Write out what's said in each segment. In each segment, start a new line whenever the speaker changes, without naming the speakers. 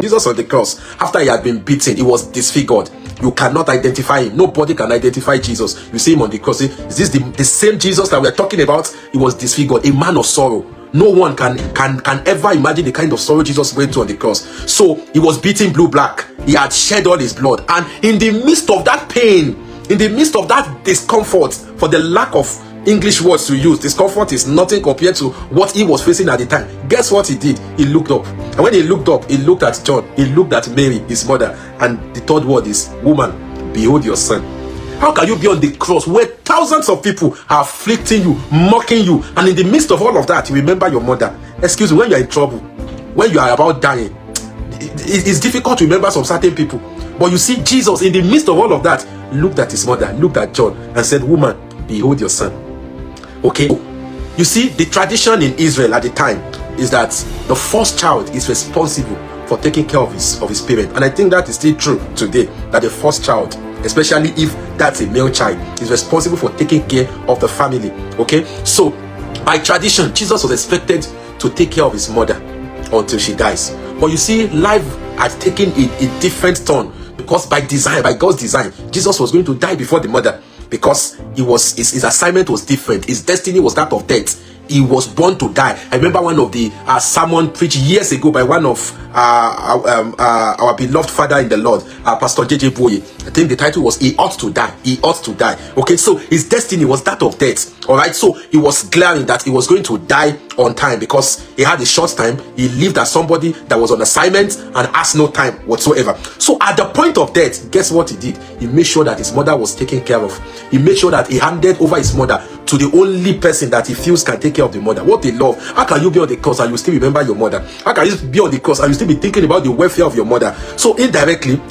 Jesus on the cross, after he had been beaten, he was disfigured. You cannot identify him. Nobody can identify Jesus. You see him on the cross. Is this the same Jesus that we are talking about? He was disfigured, a man of sorrow. No one can ever imagine the kind of sorrow Jesus went through on the cross. So he was beaten blue-black. He had shed all his blood. And in the midst of that pain, in the midst of that discomfort, for the lack of English words to use, discomfort is nothing compared to what he was facing at the time. Guess what he did? He looked up. And when he looked up, he looked at John, he looked at Mary, his mother, and the third word is, woman, behold your son. How can you be on the cross where thousands of people are afflicting you, mocking you, and in the midst of all of that, you remember your mother? Excuse me, when you are in trouble, when you are about dying, it's difficult to remember some certain people. But you see, Jesus, in the midst of all of that, looked at his mother, looked at John, and said, woman, behold your son. Okay, you see, the tradition in Israel at the time is that the first child is responsible for taking care of his parent, and I think that is still true today, that the first child, especially if that's a male child, is responsible for taking care of the family. Okay, so by tradition, Jesus was expected to take care of his mother until she dies. But you see, life had taken a different turn, because by design, by God's design, Jesus was going to die before the mother, because his assignment was different. His destiny was that of death. He was born to die. I remember one of the sermon preached years ago by one of our beloved father in the Lord, Pastor J.J. Boye. I think the title was, he ought to die. He ought to die. Okay, so his destiny was that of death. All right, so he was glaring that he was going to die on time, because he had a short time. He lived as somebody that was on assignment and asked no time whatsoever. So at the point of death, guess what he did? He made sure that his mother was taken care of. He made sure that he handed over his mother to the only person that he feels can take care of the mother. What a love. How can you be on the cross and you still remember your mother? How can you be on the cross and you still be thinking about the welfare of your mother? So indirectly,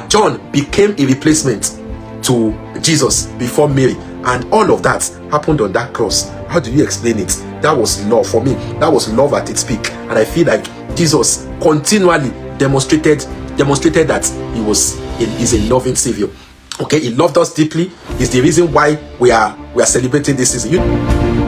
John became a replacement to Jesus before Mary, and all of that happened on that cross. How do you explain it? That was love. For me, that was love at its peak, and I feel like Jesus continually demonstrated that he's a loving savior. Okay, he loved us deeply. Is the reason why we are celebrating this season.